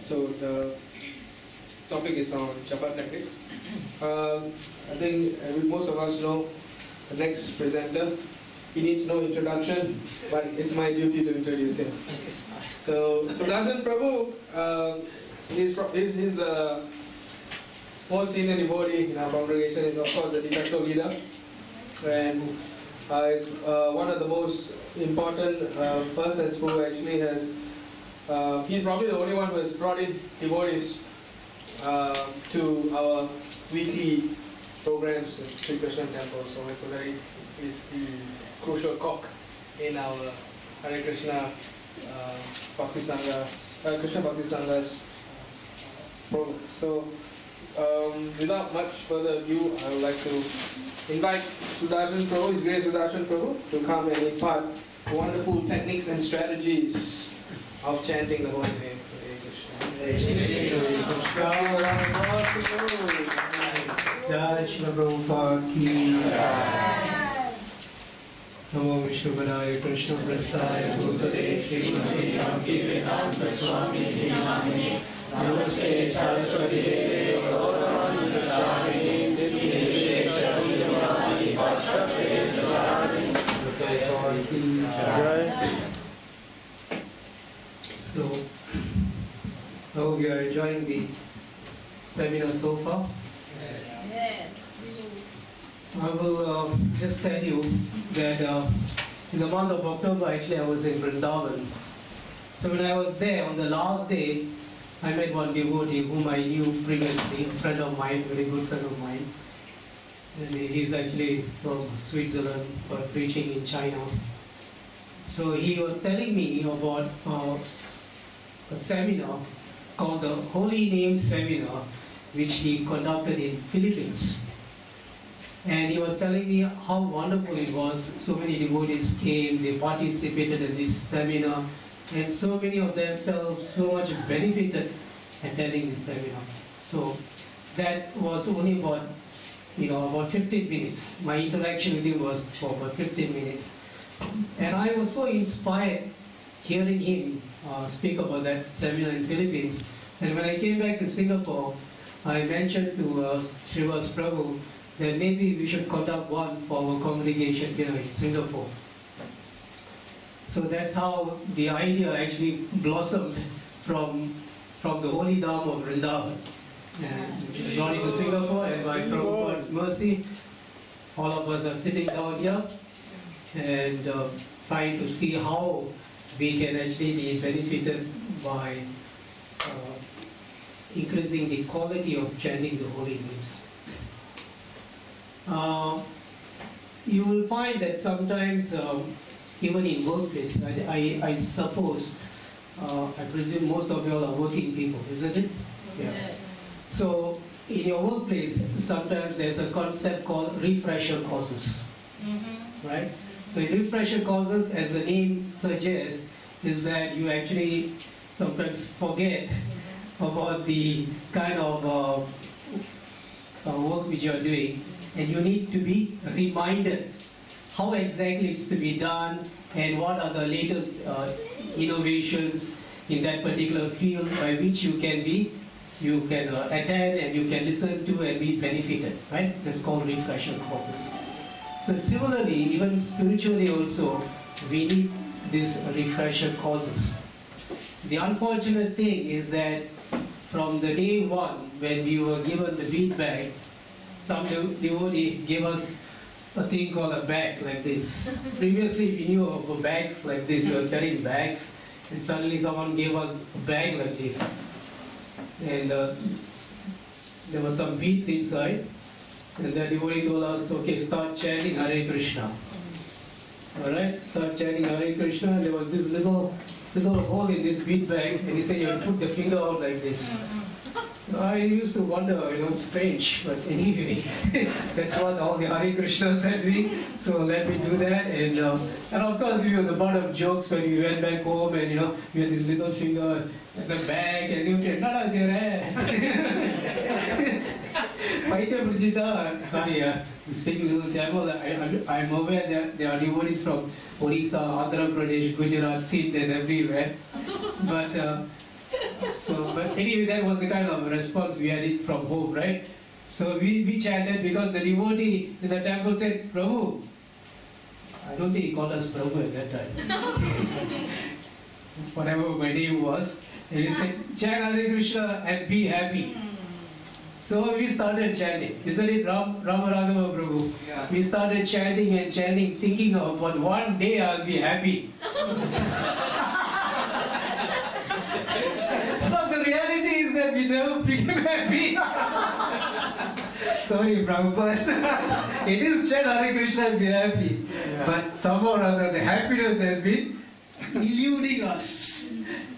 So the topic is on Japa techniques. I think most of us know the next presenter. He needs no introduction, but it's my duty to introduce him. So Sudarshan Prabhu, he's the most senior devotee in our congregation. He's of course the de facto leader, and is one of the most important persons who actually has. He's probably the only one who has brought in devotees to our weekly programs at Sri Krishna Temple. So he's the crucial cog in our Hare Krishna Bhakti Sanghas, Krishna Bhakti Sanghas program. So without much further ado, I would like to invite Sudarshan Prabhu, His Grace Sudarshan Prabhu, to come and impart wonderful techniques and strategies of chanting the holy name. Hare Krishna. Jai Shri Prabhupada ki Namo Vishnu Padaya Krishna Prasthaya Bhutale Srimati Bhakti Vedanta Swami Namane Namaste Saraswati Deve Gauravani Prasthaya Nirvishesha Srimati Bhakshate Sarari Prabhupada ki Jai. So, now we are enjoying the seminar so far. Yes. I will just tell you that in the month of October, actually, I was in Vrindavan. So when I was there, on the last day, I met one devotee whom I knew previously, a friend of mine, very good friend of mine. And he's actually from Switzerland, but preaching in China. So he was telling me about a seminar called the Holy Name Seminar, which he conducted in Philippines. And he was telling me how wonderful it was. So many devotees came, they participated in this seminar, and so many of them felt so much benefited attending this seminar. So that was only about 15 minutes. My interaction with him was for about 15 minutes. And I was so inspired hearing him speak about that seminar in Philippines. And when I came back to Singapore, I mentioned to Srivas Prabhu that maybe we should conduct one for our congregation here in Singapore. So that's how the idea actually blossomed from the holy Naam of Vrindavan, which is brought into Singapore, and by Prabhupada's mercy, all of us are sitting down here and trying to see how we can actually be benefited by increasing the quality of chanting the holy names. You will find that sometimes, even in workplace, I suppose, I presume most of you all are working people, isn't it? Yes. So, in your workplace, sometimes there's a concept called refresher courses, right? So, refresher courses, as the name suggests, is that you actually sometimes forget about the kind of work which you are doing, and you need to be reminded how exactly it's to be done and what are the latest innovations in that particular field by which you can attend and you can listen to and be benefited, right? That's called refresher courses. So similarly, even spiritually also, we need these refresher courses. The unfortunate thing is that from the day one, when we were given the feedback, some devotee gave us a thing called a bag like this. Previously, we knew of bags like this, we were carrying bags, and suddenly someone gave us a bag like this. And there were some beads inside, and the devotee told us, okay, start chanting Hare Krishna. Alright, start chanting Hare Krishna, and there was this little hole in this bead bag, and he said you have to put the finger out like this. I used to wonder, strange, but anyway, that's what all the Hare Krishna said me, so let me do that. And of course, we were the butt of jokes when we went back home, and we had this little finger in the bag, and you said, Nada sorry, to speak a little Tamil, I'm aware that there are devotees from Orissa, Andhra Pradesh, Gujarat, Sindh, and everywhere. But So, but anyway, that was the kind of response we had it from home, right? So we chanted because the devotee in the temple said, Prabhu. I don't think he called us Prabhu at that time. Whatever my name was. And he said, chant Hare Krishna and be happy. So we started chanting. Isn't it Rama Raghava Prabhu? Yeah. We started chanting and chanting, thinking about one day I'll be happy. But the reality is that we never became happy. Sorry, Prabhupada. It is chant Hare Krishna and be happy. Yeah. But somehow or other, the happiness has been eluding us.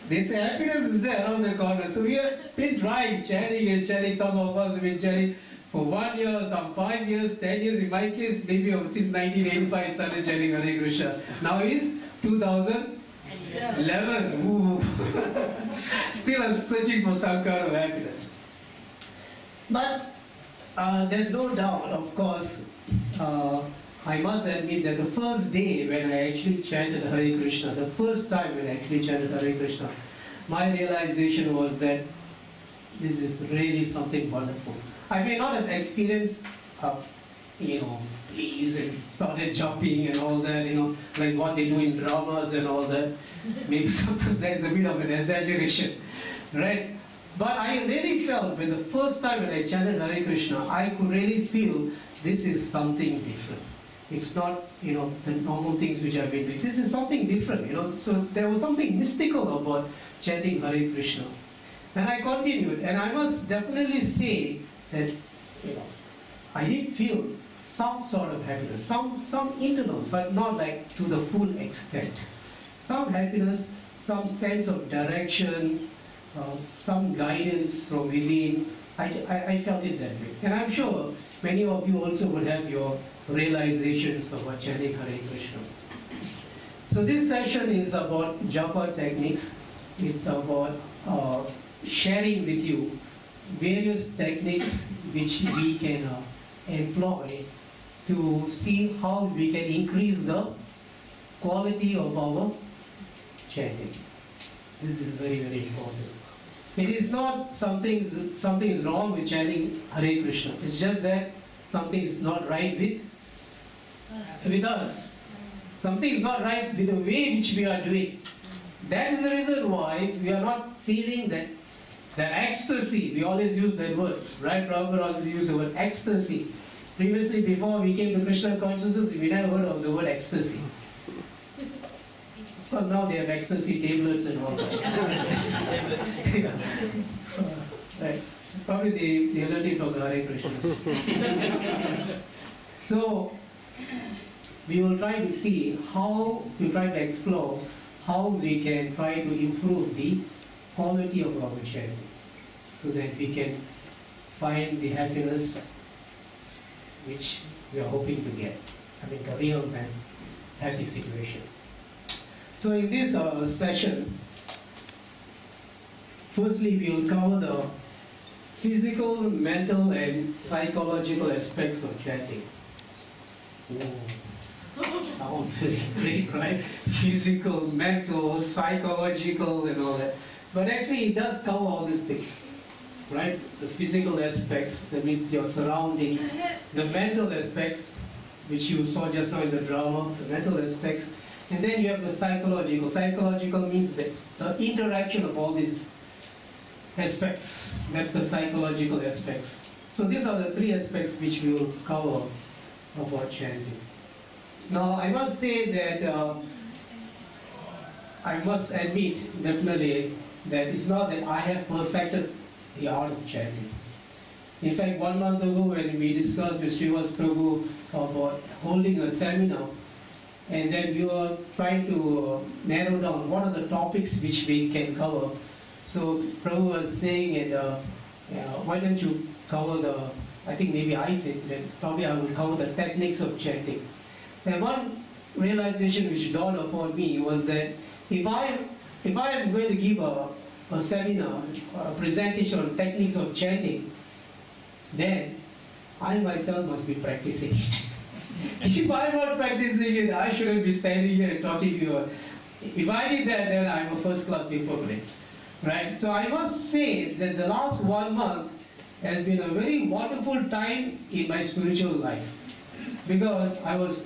They say happiness is there around the corner. So we have been trying, chanting and chanting. Some of us have been chanting for 1 year, some 5 years, 10 years. In my case, maybe since 1985 started chanting Hare Krishna. Now is 2011. Ooh. Still I'm searching for some kind of happiness. But there's no doubt, of course, I must admit that the first day when I actually chanted Hare Krishna, the first time when I actually chanted Hare Krishna, my realization was that this is really something wonderful. I may not have experienced, please, and started jumping and all that, like what they do in dramas and all that. Maybe sometimes there's a bit of an exaggeration, right? But I really felt when the first time when I chanted Hare Krishna, I could really feel this is something different. It's not, the normal things which I've been doing. This is something different, So there was something mystical about chanting Hare Krishna. And I continued, and I must definitely say that, I did feel some sort of happiness, some internal, but not like to the full extent. Some happiness, some sense of direction, some guidance from within. I felt it that way. And I'm sure many of you also would have your realizations about chanting Hare Krishna. So this session is about Japa techniques. It's about sharing with you various techniques which we can employ to see how we can increase the quality of our chanting. This is very, very important. It is not something is wrong with chanting Hare Krishna. It's just that something is not right with us. Something is not right with the way which we are doing. That is the reason why we are not feeling that ecstasy. We always use that word, right? Prabhu always used the word ecstasy. Previously, before we came to Krishna consciousness, we never heard of the word ecstasy. Of course, now they have ecstasy tablets and all that. Right. Probably they learned it from the Hare Krishnas. So, we will try to see to explore how we can try to improve the quality of our chanting so that we can find the happiness which we are hoping to get. I mean, the real and happy situation. So in this session, firstly we will cover the physical, mental and psychological aspects of chanting. Oh, sounds great, right? Physical, mental, psychological and all that. But actually it does cover all these things, right? The physical aspects, that means your surroundings, the mental aspects, which you saw just now in the drama, the mental aspects, and then you have the psychological. Psychological means the interaction of all these aspects. That's the psychological aspects. So these are the three aspects which we will cover about chanting. Now I must say that I must admit definitely that it's not that I have perfected the art of chanting. In fact, 1 month ago when we discussed with Srivas Prabhu about holding a seminar, and then we were trying to narrow down what are the topics which we can cover. So Prabhu was saying, and why don't you cover I think maybe I said that probably I will cover the techniques of chanting. And one realization which dawned upon me was that if I am going to give a seminar, a presentation on techniques of chanting, then I myself must be practicing it. If I'm not practicing it, I shouldn't be standing here and talking to you. If I did that, then I'm a first-class hypocrite. Right? So I must say that the last 1 month has been a very wonderful time in my spiritual life, because I was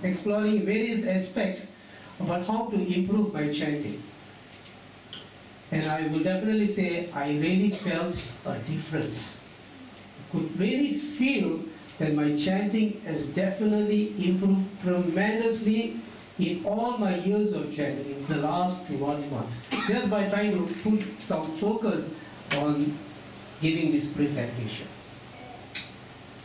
exploring various aspects about how to improve my chanting. And I will definitely say I really felt a difference. I could really feel that my chanting has definitely improved tremendously in all my years of chanting in the last 1 month, just by trying to put some focus on giving this presentation.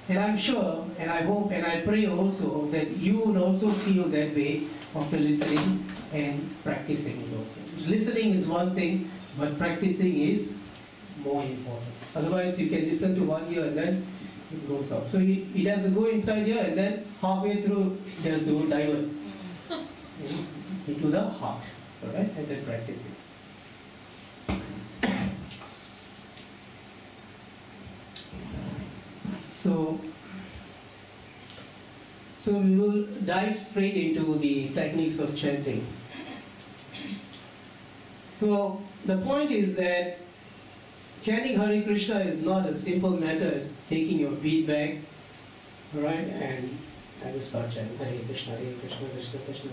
And I'm sure, and I hope, and I pray also that you will also feel that way after listening and practicing it also. Listening is one thing, but practicing is more important. Otherwise, you can listen to 1 year and then it goes out. So it has to go inside here, and then halfway through, it has to divert into the heart, all right, and then practicing. So we will dive straight into the techniques of chanting. So the point is that chanting Hare Krishna is not a simple matter as taking your bead bag, right, and I will start chanting Hare Krishna, Krishna, Krishna.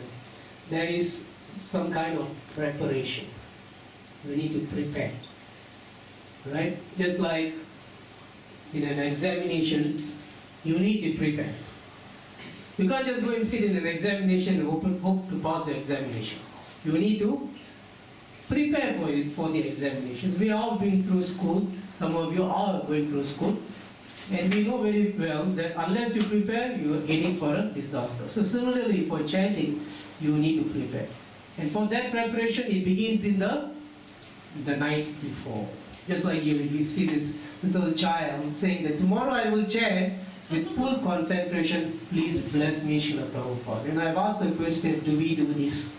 There is some kind of preparation. We need to prepare, right? Just like in an examinations, you need to prepare. You can't just go and sit in an examination and hope to pass the examination. You need to prepare for the examinations. We all been through school. Some of you are going through school. And we know very well that unless you prepare, you are heading for a disaster. So similarly for chanting, you need to prepare. And for that preparation, it begins in the night before. Just like you see this little child saying that tomorrow I will chant with full concentration, please bless me, Srila Prabhupada. And I've asked the question, do we do this?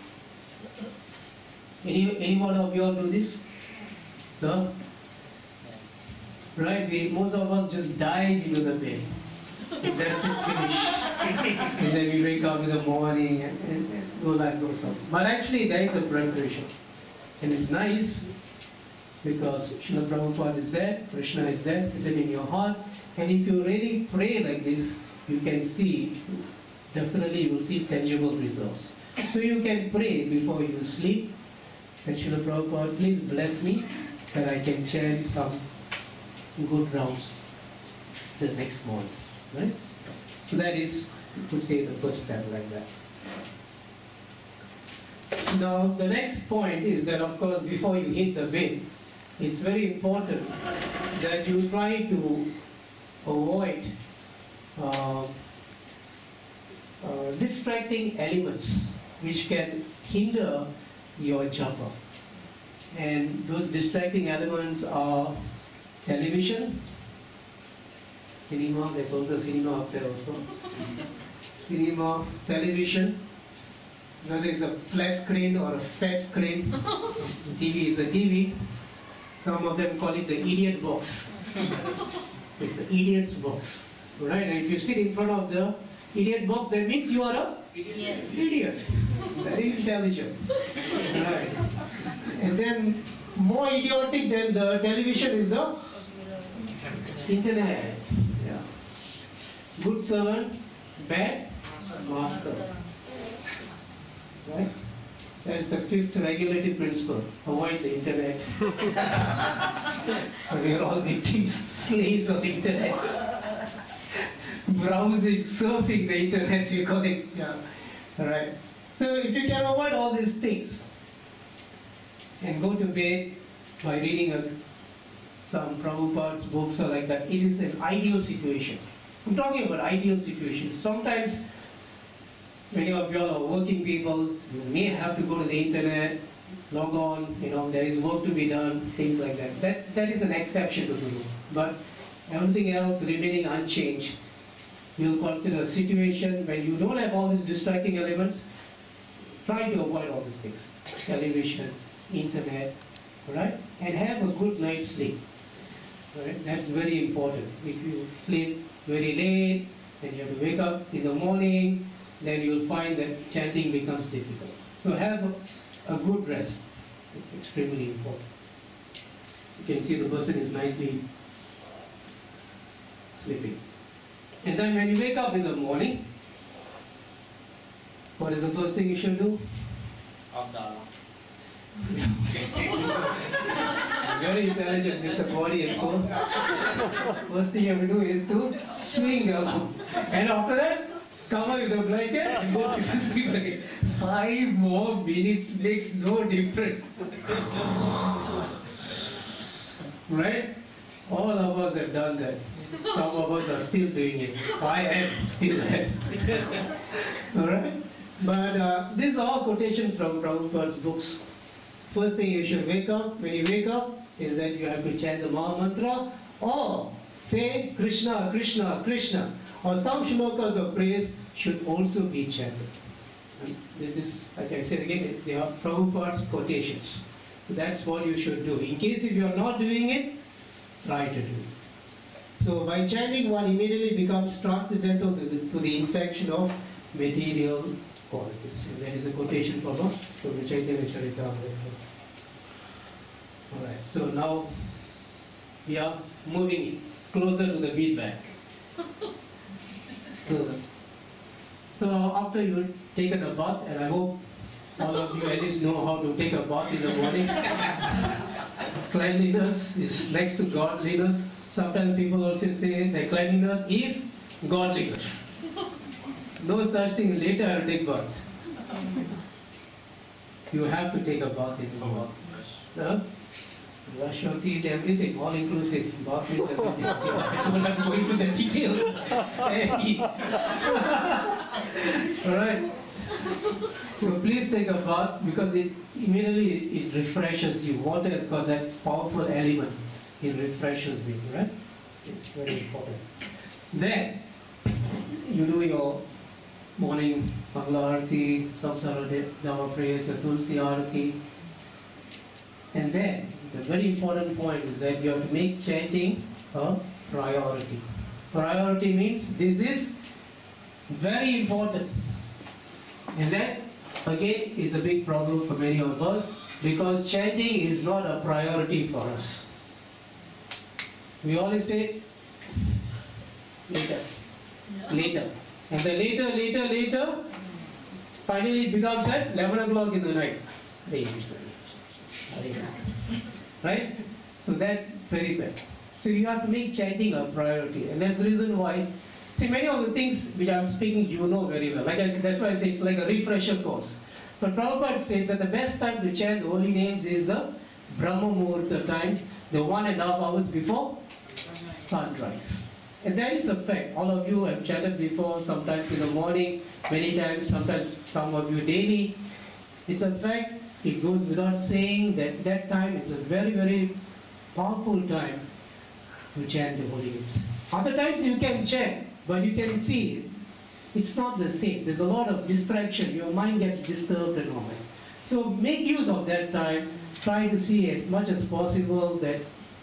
Any one of you all do this? No? Right? Most of us just dive into the bed. And that's it, finish. And then we wake up in the morning and all that goes on. But actually there is a preparation. And it's nice because Srila Prabhupada is there, Krishna is there, sitting in your heart. And if you really pray like this, you can see, definitely you will see tangible results. So you can pray before you sleep, that Srila Prabhupada, please bless me, that I can chant some good rounds the next morning, right? So that is, you could say, the first step like that. Now, the next point is that, of course, before you hit the bed, it's very important that you try to avoid distracting elements which can hinder your japa. And those distracting elements are television, cinema, there's also cinema up there also. Cinema, television, whether it's a flat screen or a fat screen. TV is a TV. Some of them call it the idiot box. It's the idiot's box, right? And if you sit in front of the idiot box, that means you are a idiot. Very intelligent, right? And then more idiotic than the television is the internet. Yeah. Good servant, bad master. Right? That is the fifth regulative principle. Avoid the internet. So we are all victims, slaves of the internet. Browsing, surfing the internet, we call it. Yeah. Alright. So if you can avoid all these things and go to bed by reading some Prabhupada's books or like that, it is an ideal situation. I'm talking about ideal situations. Sometimes many of you all are working people, you may have to go to the internet, log on, there is work to be done, things like that. That is an exception to the rule. But everything else remaining unchanged, you'll consider a situation when you don't have all these distracting elements, try to avoid all these things. Television, internet, right? And have a good night's sleep. Right? That's very important. If you sleep very late, then you have to wake up in the morning, then you'll find that chanting becomes difficult. So have a good rest. It's extremely important. You can see the person is nicely sleeping. And then when you wake up in the morning, what is the first thing you should do? Off the alarm. Very intelligent, Mr. Body and Soul. First thing you have to do is to swing the alarm. And after that, cover with a blanket and go to sleep again. 5 more minutes makes no difference. Right? All of us have done that. Some of us are still doing it. I am still there. Alright? But these are all quotations from Prabhupada's books. First thing you should wake up, when you wake up, is that you have to chant the Maha Mantra or say Krishna, Krishna, Krishna. Or some shlokas of praise should also be chanted. And this is, like I said again, they are Prabhupada's quotations. So that's what you should do. In case if you are not doing it, try to do it. So by chanting, one immediately becomes transcendental to the infection of material qualities. And that is a quotation from the Chaitanya Charitamrita. Alright, so now we are moving closer to the feedback. So after you've taken a bath, and I hope all of you at least know how to take a bath in the morning. Cleanliness is next to godliness. Sometimes people also say that cleanliness is godliness. No such thing, later I'll take bath. You have to take a bath in the morning. Huh? Brush your teeth, everything, all inclusive. Bath is everything. I don't have to go into the details. Alright. So please take a bath because it immediately it refreshes you. Water has got that powerful element. It refreshes you, right? It's very important. Then you do your morning Mangala Arati, Samsara Dava prayers, Tulsi Arati. And then the very important point is that you have to make chanting a priority. Priority means this is very important. And that again is a big problem for many of us because chanting is not a priority for us. We always say later, later. And then later, finally it becomes at 11 o'clock in the night. Right? So that's very bad. So you have to make chanting a priority. And that's the reason why, see, many of the things which I'm speaking, you know very well. Like I said, that's why I say it's like a refresher course. But Prabhupada said that the best time to chant the holy names is the Brahma Muhurta time, the 1.5 hours before sunrise. And that is a fact. All of you have chanted before, sometimes in the morning, many times, sometimes some of you daily. It's a fact. It goes without saying that that time is a very, very powerful time to chant the holy names. Other times you can chant, but you can see it's not the same. There's a lot of distraction. Your mind gets disturbed and all that. So make use of that time. Try to see as much as possible that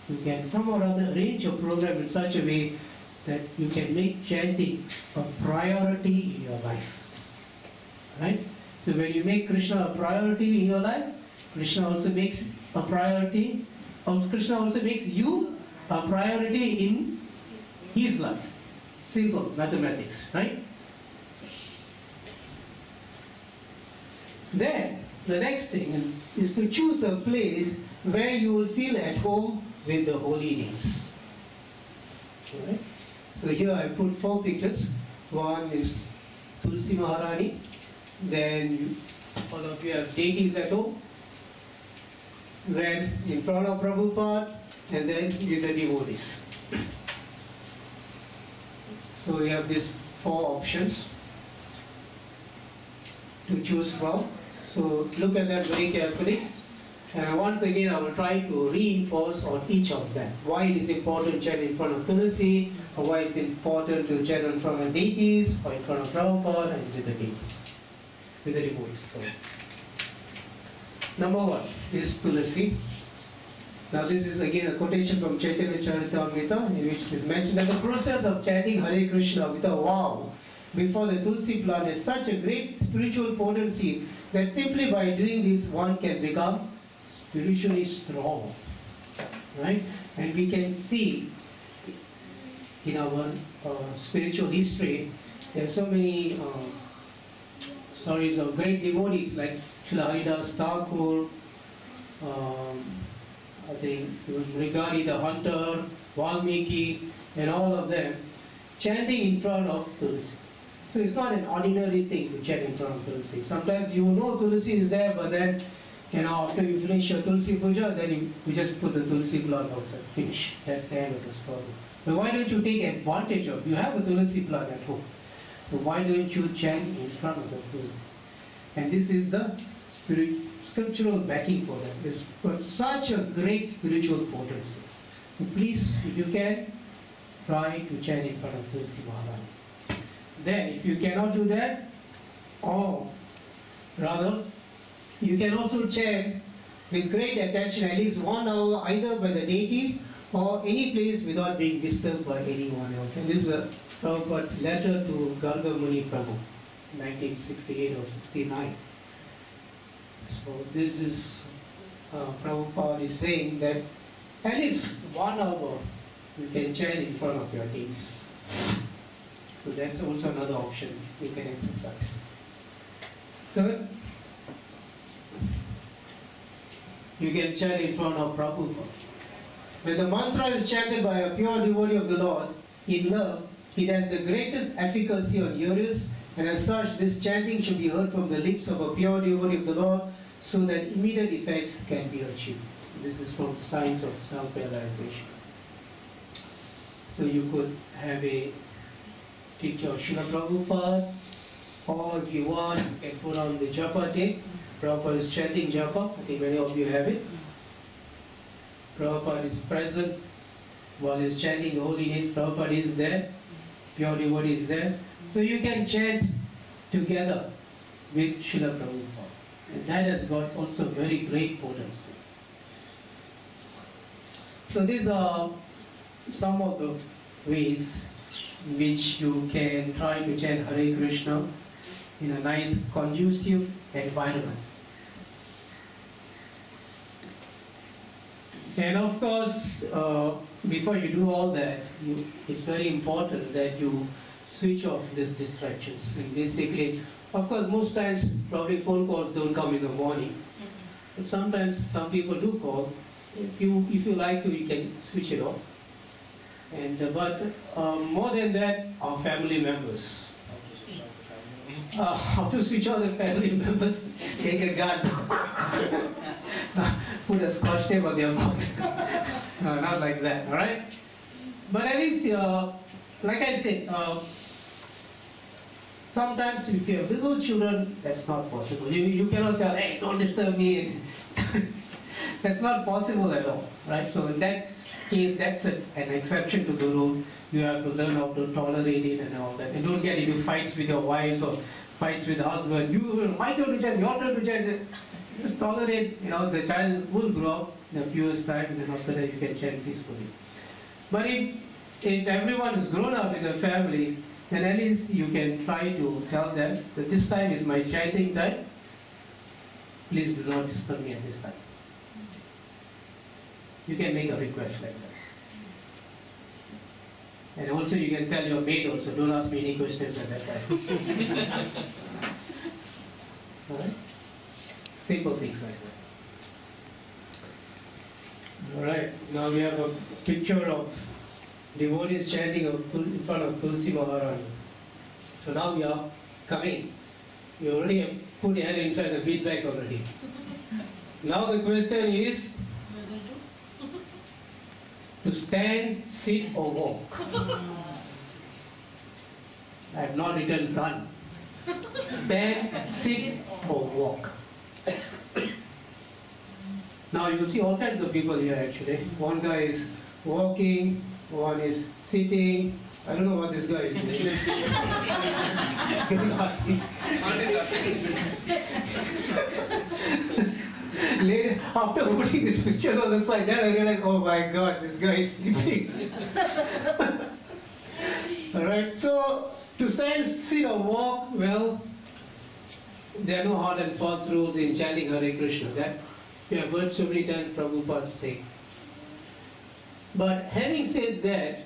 you can somehow or other arrange your program in such a way that you can make chanting a priority in your life. Right? So when you make Krishna a priority in your life, Krishna also makes a priority, Krishna also makes you a priority in his life. Simple mathematics, right? Then, the next thing is to choose a place where you will feel at home with the holy names. Alright? So here I put 4 pictures. One is Tulsi Maharani. Then all of you have deities at home. Then in front of Prabhupada, and then with the devotees. So we have these 4 options to choose from. So look at that very carefully. And once again, I will try to reinforce on each of them. Why it is important to chant in front of Tulsi, or why it's important to chant in front of deities, or in front of Prabhupada and with the deities, with the devotees. So, number 1 is Tulsi. Now this is again a quotation from Chaitanya Charitamrita, in which it is mentioned that the process of chanting Hare Krishna with a vow before the Tulsi plant has such a great spiritual potency that simply by doing this one can become spiritually strong. right? And we can see in our spiritual history, there are so many stories of great devotees like Srila Haridas Thakur, I think Mrigari the Hunter, Valmiki, and all of them chanting in front of Tulsi. So it's not an ordinary thing to chant in front of Tulsi. Sometimes you know Tulsi is there, but then after you finish your Tulsi puja, then you just put the Tulsi plant outside, finish. That's the end of the story. But why don't you take advantage of? You have a Tulsi plant at home, so why don't you chant in front of the Tulsi? And this is the scriptural backing for that. It's got such a great spiritual potency. So please, if you can, try to chant in front of Tulsi Maharani. Then, if you cannot do that, or rather, you can also chant with great attention, at least 1 hour, either by the deities or any place without being disturbed by anyone else. And this is Prabhupada's letter to Garga Muni Prabhu, 1968 or 69. So this is Prabhupada is saying that at least 1 hour you can chant in front of your deities. So that's also another option you can exercise. Third, you can chant in front of Prabhupada. When the mantra is chanted by a pure devotee of the Lord, in love, it has the greatest efficacy on hearers, and as such, this chanting should be heard from the lips of a pure devotee of the Lord, so that immediate effects can be achieved. This is from the Science of Self-Realization. So you could have a picture of Srila Prabhupada, or if you want, you can put on the Japa tape. Prabhupada is chanting Japa. I think many of you have it. Prabhupada is present while he's chanting the holy name. Prabhupada is there. Pure devotee is there. So you can chant together with Srila Prabhupada. And that has got also very great potency. So these are some of the ways in which you can try to chant Hare Krishna in a nice, conducive environment. And of course, before you do all that, it's very important that you switch off these distractions. And basically, of course, most times probably phone calls don't come in the morning. But sometimes some people do call. If you like to, you can switch it off. And but more than that, our family members. How to switch off the family members? Take a gun, put a scotch tape on their mouth. No, not like that. All right. But at least, like I said, sometimes if you have little children, that's not possible. You cannot tell, hey, don't disturb me. That's not possible at all, right? So in that case, that's an exception to the rule. You have to learn how to tolerate it and all that. And don't get into fights with your wives or fights with the husband. My turn to chant, your turn to chant. Just tolerate, the child will grow up in a few years' time, and then after that you can chant peacefully. But if everyone is grown up in the family, then at least you can try to tell them that this time is my chanting time. Please do not disturb me at this time. You can make a request like that. And also you can tell your maid also, don't ask me any questions at that time. Alright? Simple things like that. Alright, now we have a picture of devotees chanting in front of Tulsi Maharani. So now we are coming. You already have put your hand inside the bead bag already. Now the question is, to stand, sit or walk. I have not written run. Stand, sit or walk. Now you will see all kinds of people here actually. One guy is walking, one is sitting. I don't know what this guy is doing. Later, after putting these pictures on the slide, then I realized, oh my God, this guy is sleeping. Alright, so to stand, sit or walk, well, there are no hard and fast rules in chanting Hare Krishna. That we have heard so many times Prabhupada say. But having said that,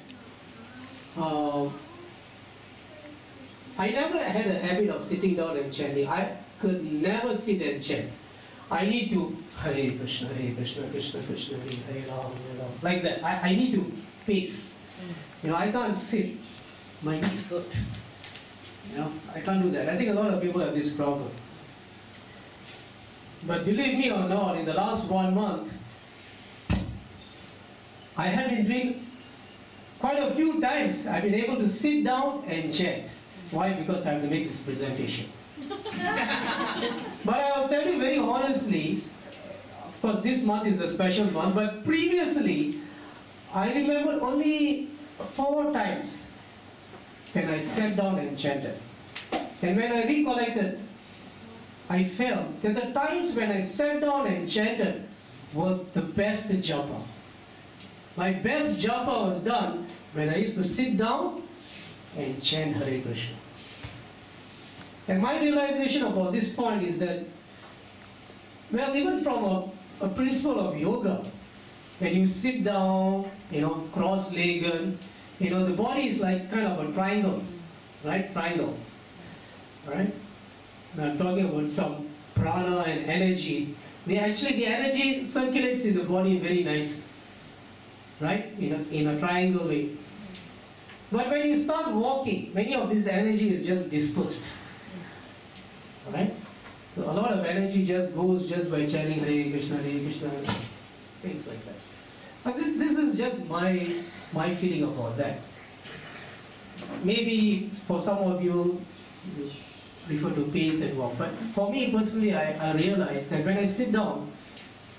I never had a habit of sitting down and chanting. I could never sit and chant. I need to Hare Krishna, Krishna Krishna, Hare Ram, like that. I need to pace. I can't sit. My knees hurt. I can't do that. I think a lot of people have this problem. But believe me or not, in the last 1 month, I have been doing quite a few times. I've been able to sit down and chant. Why? Because I have to make this presentation. But I'll tell you very honestly, of course this month is a special month, but previously, I remember only 4 times when I sat down and chanted. And when I recollected, I felt that the times when I sat down and chanted were the best japa. My best japa was done when I used to sit down and chant Hare Krishna. And my realization about this point is that, well, even from a principle of yoga, when you sit down, cross-legged, the body is like kind of a triangle, right? Triangle, right? Now I'm talking about some prana and energy. The energy circulates in the body very nicely, right? In a triangle way. But when you start walking, many of this energy is just dispersed. Right? So a lot of energy just goes just by chanting Hare Krishna, things like that. But this is just my feeling about that. Maybe for some of you prefer to pace and walk, but for me personally, I realize that when I sit down,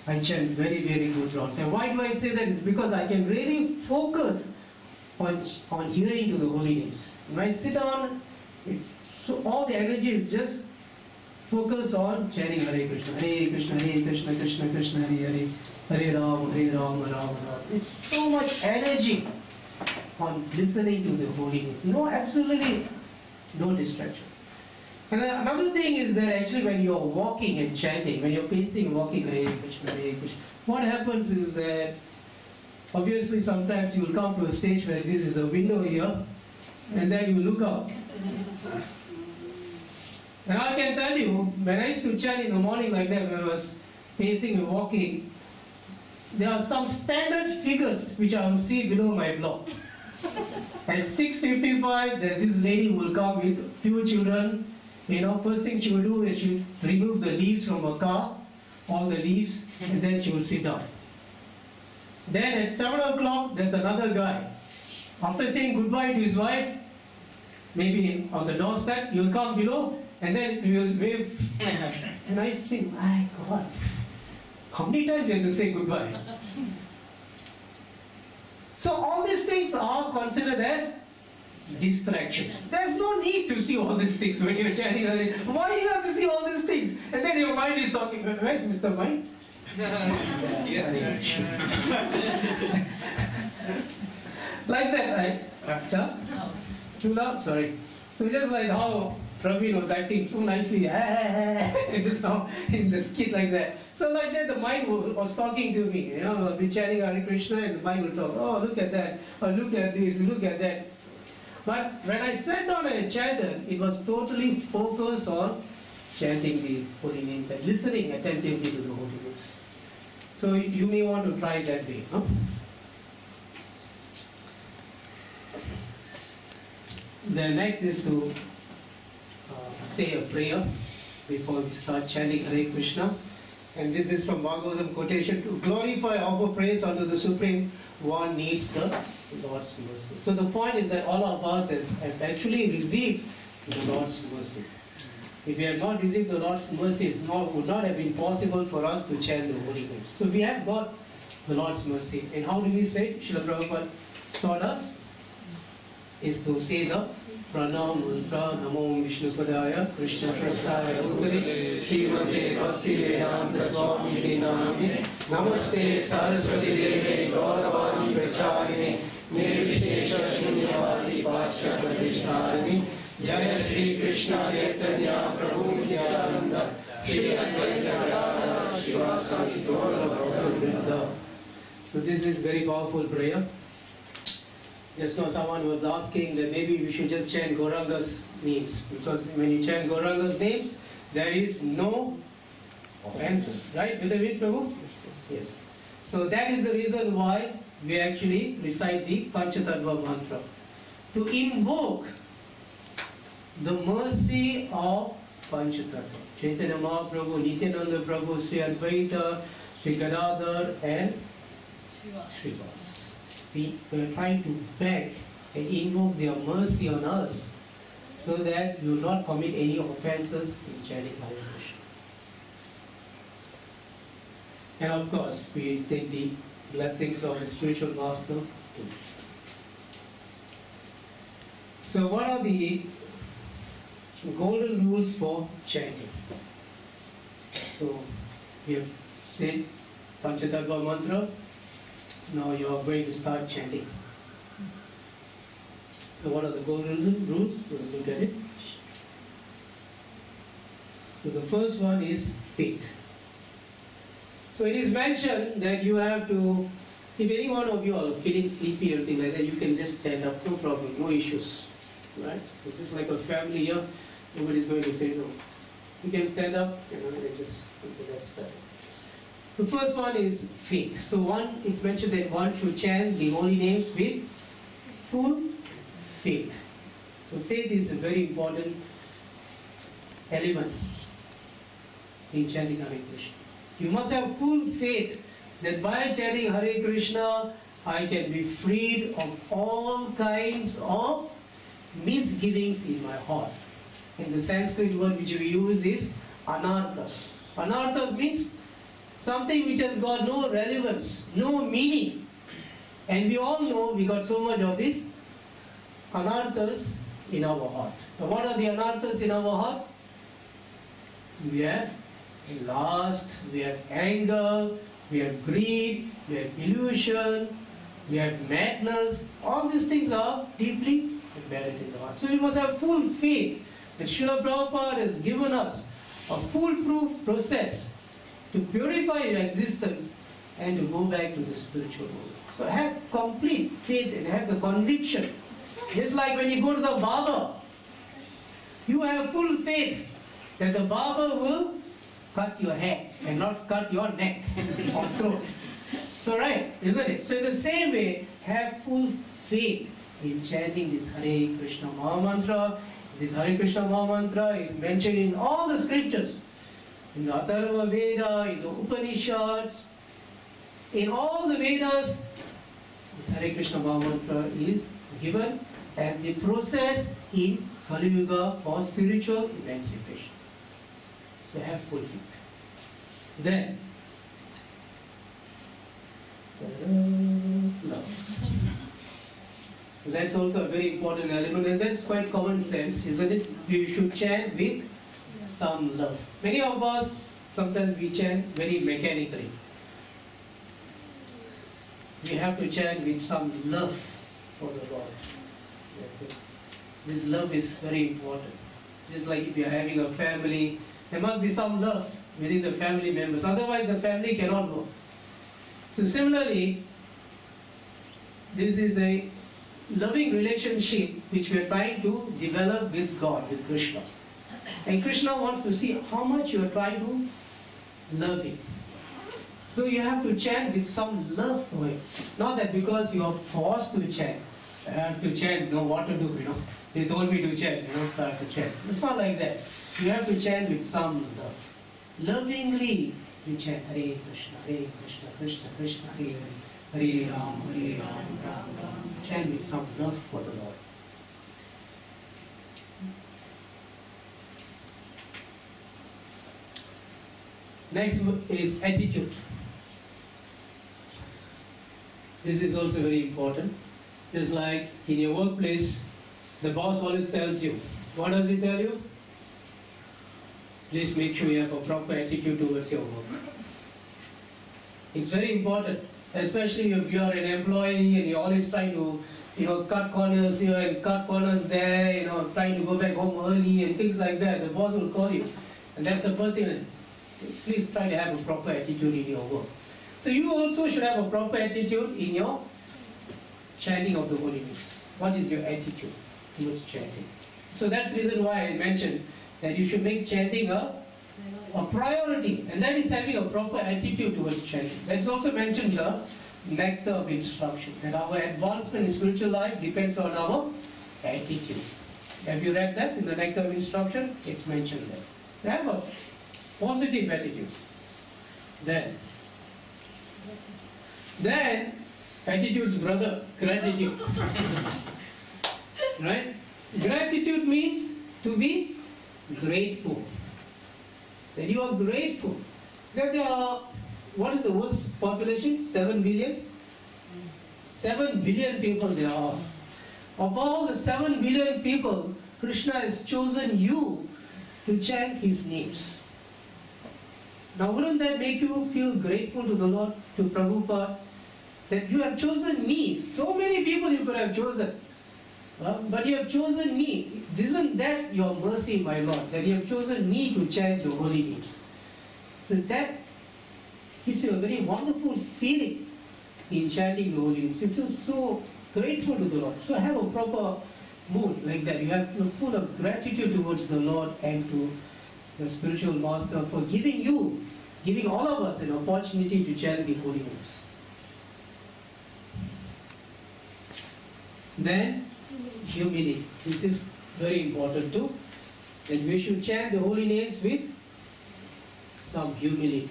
I chant very, very good rounds. And why do I say that? It's because I can really focus on hearing to the holy names. When I sit down, so all the energy is just focused on chanting Hare Krishna, Krishna Krishna, Hare Hare, Hare Ram, Ram Ram. It's so much energy on listening to the holy names. Absolutely no distraction. And another thing is that actually when you're walking and chanting, when you're pacing and walking Hare Krishna, what happens is that obviously sometimes you will come to a stage where this is a window here, and then you look up. And I can tell you, when I used to chant in the morning like that, when I was pacing and walking, there are some standard figures which I will see below my block. At 6:55, there's this lady who will come with few children. First thing she will do is she will remove the leaves from her car, all the leaves, and then she will sit down. Then at 7 o'clock, there's another guy. After saying goodbye to his wife, maybe on the doorstep, you'll come below, and then you will wave. And I think, my God, how many times you have to say goodbye? So all these things are considered as distractions. There's no need to see all these things when you're chanting. Why do you have to see all these things? And then your mind is talking. Where's Mr. Mind? Like that, right? Too loud? Sorry. So just like how Prabhu was acting so nicely, just now in the skit like that. So like that, the mind was talking to me. I'll be chanting Hare Krishna and the mind will talk. Oh, look at that. Oh, look at this. Look at that. But when I sat down and chanted, it was totally focused on chanting the holy names and listening attentively to the holy names. So you may want to try it that way. Huh? The next is to say a prayer before we start chanting Hare Krishna. And this is from Bhagavatam quotation: to glorify, offer praise unto the Supreme, one needs the Lord's mercy. So the point is that all of us have actually received the Lord's mercy. If we had not received the Lord's mercy, it would not have been possible for us to chant the holy names. So we have got the Lord's mercy. And how do we say it? Srila Prabhupada taught us is to say the Pranam Mantra Namo Vishnu Padaya Krishna Prasthaya Uttari Srimate Bhakti Vedanta Swami Dinami Namaste Saraswati Devi Gauravani Vacharini Nirvishesha Shunyavadi Bhashya Pradishtarini Jaya Sri Krishna Chaitanya Prabhu Nityananda Shri Advaita Gadadhara Shivasani Gaura Bhakta Vrinda. So So this is very powerful prayer. Just now someone was asking that maybe we should just chant Gauranga's names, because when you chant Gauranga's names, there is no offenses, right? With the way, Prabhu? Yes. So that is the reason why we actually recite the Panchatattva mantra. To invoke the mercy of Panchatattva. Chaitanya Mahaprabhu, Nityananda Prabhu, Sri Advaita, Sri Gadadhar and Srivas. We are trying to beg and invoke their mercy on us so that we will not commit any offenses in chanting Hare Krishna. And of course, we take the blessings of the spiritual master too. So what are the golden rules for chanting? So we have said Panchatattva mantra. Now you are going to start chanting. So what are the golden rules? We'll look at it. So the first one is faith. So it is mentioned that you have to, if any one of you are feeling sleepy or anything like that, you can just stand up, no problem, no issues. Right? It's just like a family here, nobody's going to say no. You can stand up, and just, okay, that's better. The first one is faith. So one, it's mentioned that one should chant the holy name with full faith. So faith is a very important element in chanting Hare Krishna. You must have full faith that by chanting Hare Krishna, I can be freed of all kinds of misgivings in my heart. And the Sanskrit word which we use is anarthas. Anarthas means something which has got no relevance, no meaning. And we all know we got so much of this anarthas in our heart. Now what are the anarthas in our heart? We have lust, we have anger, we have greed, we have illusion, we have madness. All these things are deeply embedded in the heart. So we must have full faith that Srila Prabhupada has given us a foolproof process to purify your existence and to go back to the spiritual world. So have complete faith and have the conviction. Just like when you go to the barber, you have full faith that the barber will cut your hair and not cut your neck or throat. So right, isn't it? So in the same way, have full faith in chanting this Hare Krishna Maha Mantra. This Hare Krishna Maha Mantra is mentioned in all the scriptures. In the Atharva Veda, in the Upanishads, in all the Vedas, this Hare Krishna Maha Mantra is given as the process in Kali Yuga for spiritual emancipation. So have full faith. Then, love. So that's also a very important element, and that's quite common sense, isn't it? We should chant with some love. Many of us, sometimes we chant very mechanically. We have to chant with some love for the Lord. This love is very important. Just like if you are having a family, there must be some love within the family members. Otherwise, the family cannot work. So similarly, this is a loving relationship which we are trying to develop with God, with Krishna. And Krishna wants to see how much you are trying to love Him. So you have to chant with some love for Him. Not that because you are forced to chant. I have to chant, know what to do, They told me to chant, start to chant. It's not like that. You have to chant with some love. Lovingly, you chant Hare Krishna, Krishna Krishna, Hare Hare, Hare Ram, Hare Ram, Ram Ram. Chant with some love for the Lord. Next is attitude. This is also very important. Just like in your workplace, the boss always tells you. What does he tell you? Please make sure you have a proper attitude towards your work. It's very important, especially if you are an employee and you're always trying to, cut corners here and cut corners there, trying to go back home early and things like that. The boss will call you. And that's the first thing. Please try to have a proper attitude in your work. So you also should have a proper attitude in your chanting of the holy names. What is your attitude towards chanting? So that's the reason why I mentioned that you should make chanting a priority, and that is having a proper attitude towards chanting. That's also mentioned the nectar of instruction, that our advancement in spiritual life depends on our attitude. Have you read that in the nectar of instruction? It's mentioned there. So have a positive attitude. Then attitude's brother, gratitude. Right? Gratitude means to be grateful. That you are grateful. That there are, what is the world's population? 7 billion? 7 billion people there are. Of all the 7 billion people, Krishna has chosen you to chant his names. Now wouldn't that make you feel grateful to the Lord, to Prabhupada, that you have chosen me? So many people you could have chosen. But you have chosen me. Isn't that your mercy, my Lord, that you have chosen me to chant your holy names? So that gives you a very wonderful feeling in chanting the holy names. You feel so grateful to the Lord. So have a proper mood like that. You have full of gratitude towards the Lord and to the spiritual master for giving all of us an opportunity to chant the holy names. Then humility. This is very important too. That we should chant the holy names with some humility.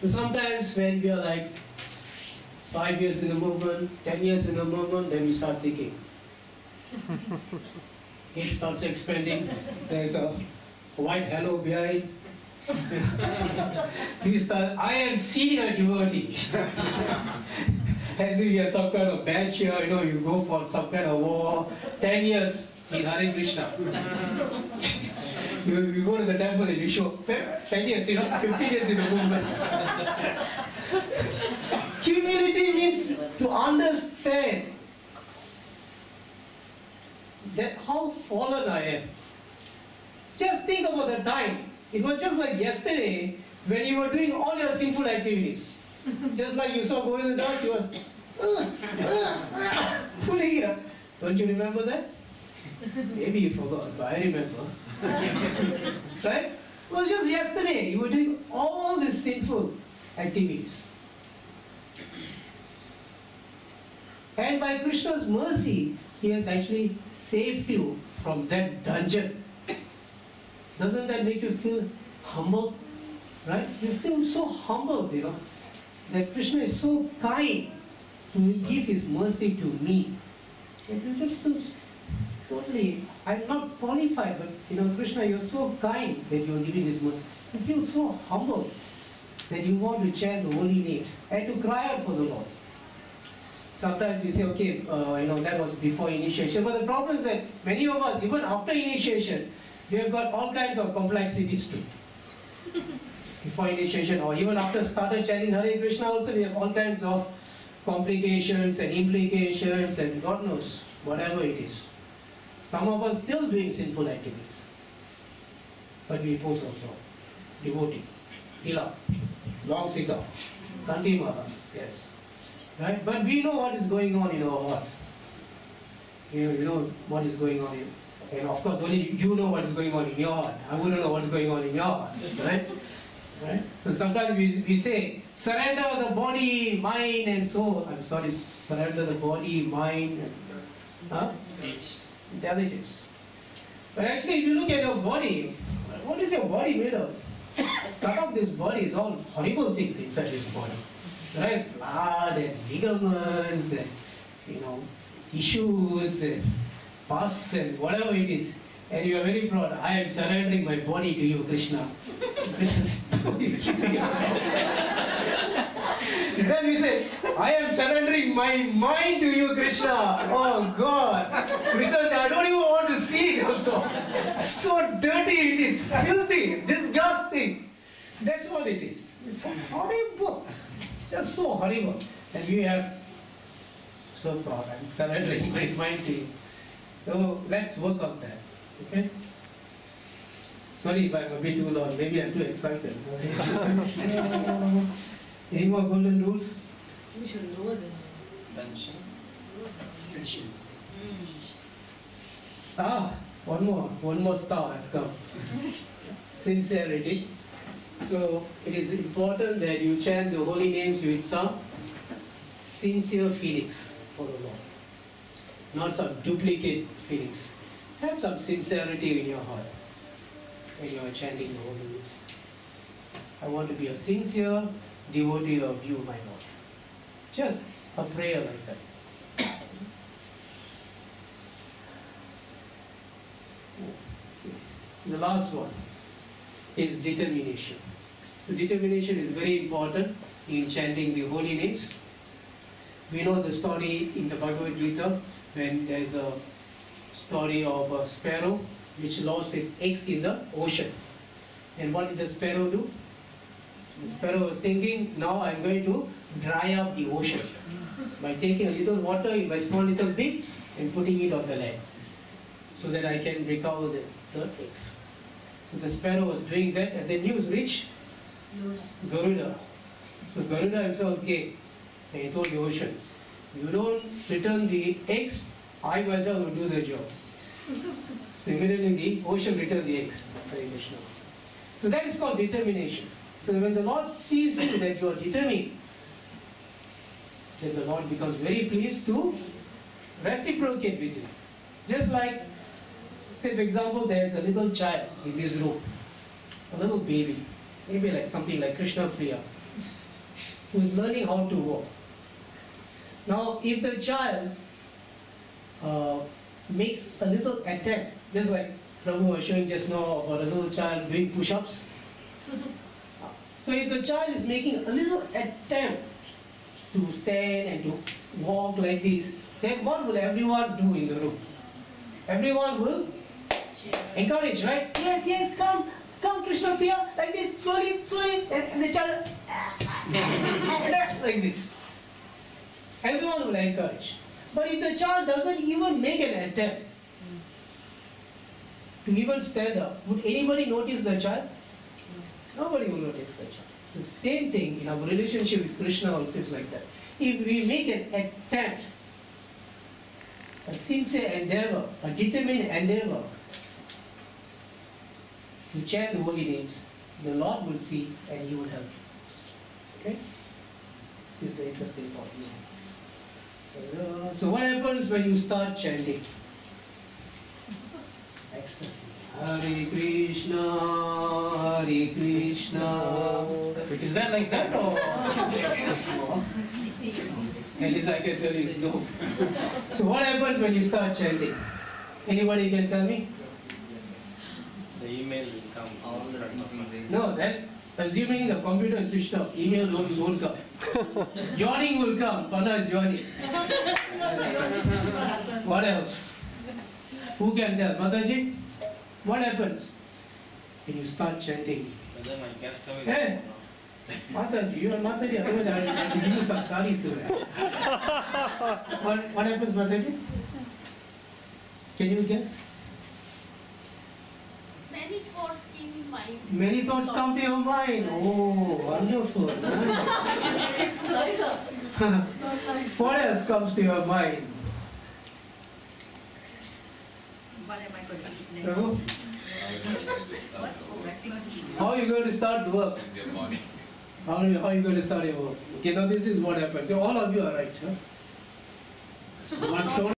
So sometimes when we are like 5 years in the movement, 10 years in the movement, then we start thinking. It starts expanding. There's a white halo behind. We start, I am senior devotee. As if you have some kind of badge here, you go for some kind of war. 10 years in Hare Krishna. you go to the temple and you show 10 years, 15 years in the movement. Humility means to understand that how fallen I am. Just think about the time. It was just like yesterday when you were doing all your sinful activities. Just like you saw Govinda Das, he was pulling it up. Don't you remember that? Maybe you forgot, but I remember. Right? It was just yesterday. You were doing all these sinful activities. And by Krishna's mercy, he has actually saved you from that dungeon. Doesn't that make you feel humble? Right? You feel so humble, that Krishna is so kind to give his mercy to me. And you just feel totally, I'm not qualified, but Krishna, you're so kind that you're giving this mercy. You feel so humble that you want to chant the holy names and to cry out for the Lord. Sometimes we say, okay, that was before initiation. But the problem is that many of us, even after initiation, we have got all kinds of complexities too. Before initiation or even after started chanting Hare Krishna also, we have all kinds of complications and implications and God knows, whatever it is. Some of us still doing sinful activities. But we post also. Devotee. Hila. Long Sita. Kanti Mara. Yes. Right? But we know what is going on in our heart. You know what is going on in. And of course, only you know what is going on in your heart. I wouldn't know what's going on in your heart. Right? Right? So sometimes we say, surrender the body, mind and soul. I'm sorry, surrender the body, mind and speech, intelligence. But actually, if you look at your body, what is your body made of? Cut off this body is all horrible things inside this body. Right? Blood and ligaments and tissues and pus and whatever it is. And you are very proud. I am surrendering my body to you, Krishna. Then we say, I am surrendering my mind to you, Krishna. Oh God. Krishna said, I don't even want to see it also. So dirty it is, filthy, disgusting. That's what it is. It's horrible. Just so horrible. And we are so proud. I'm surrendering my mind to you. So let's work on that. Okay? Sorry if I'm a bit too long. Maybe I'm too excited. Any more golden rules? We should lower the Pension. Friendship. Ah, one more star has come. Sincerity. So it is important that you chant the holy names with some sincere feelings for the Lord, not some duplicate feelings. Have some sincerity in your heart when you are chanting the holy names. I want to be a sincere devotee of you, my Lord. Just a prayer like that. The last one is determination. So determination is very important in chanting the holy names. We know the story in the Bhagavad Gita when there is a story of a sparrow which lost its eggs in the ocean. And what did the sparrow do? The sparrow was thinking, now I'm going to dry up the ocean by taking a little water in my small little bits and putting it on the land so that I can recover the eggs. So the sparrow was doing that, and then news reached Garuda. So Garuda himself came and he told the ocean, you don't return the eggs, I myself will do the job. So immediately the ocean returned the eggs. So that is called determination. So when the Lord sees you that you are determined, then the Lord becomes very pleased to reciprocate with you. Just like, say for example, there is a little child in this room, a little baby, maybe like something like Krishna Priya, who is learning how to walk. Now, if the child makes a little attempt, just like Prabhu was showing just now about a little child doing push-ups. So if the child is making a little attempt to stand and to walk like this, then what will everyone do in the room? Everyone will encourage, right? Yes, yes, come Krishna Priya, like this, slowly, and the child, like this. Everyone will encourage. But if the child doesn't even make an attempt to even stand up, would anybody notice the child? Nobody will notice the child. The same thing in our relationship with Krishna also is like that. If we make an attempt, a sincere endeavor, a determined endeavor to chant the holy names, the Lord will see and He will help you. Okay? This is the interesting part. So what happens when you start chanting? Ecstasy. Hare Krishna, Hare Krishna. Is that like that or? At least I can tell you it's no. So what happens when you start chanting? Anybody can tell me? The email will come all the time. No, that assuming the computer is switched off, email won't come. Yawning will come, Pana is yawning. What else? Who can tell? Mataji? What happens when you start chanting? Whether my guest coming. Hey! Mataji, you are Mataji, otherwise I have to give you some saris to wear. What happens, Mataji? Can you guess? Many thoughts came in mind. Many thoughts come to your mind. Oh, wonderful. Nice, sir. Not nice. What else comes to your mind? What am I going to eat next? Prabhu? What's for breakfast? How are you going to start work? How are you going to start your work? Okay, now this is what happens. So all of you are right. Huh? One stone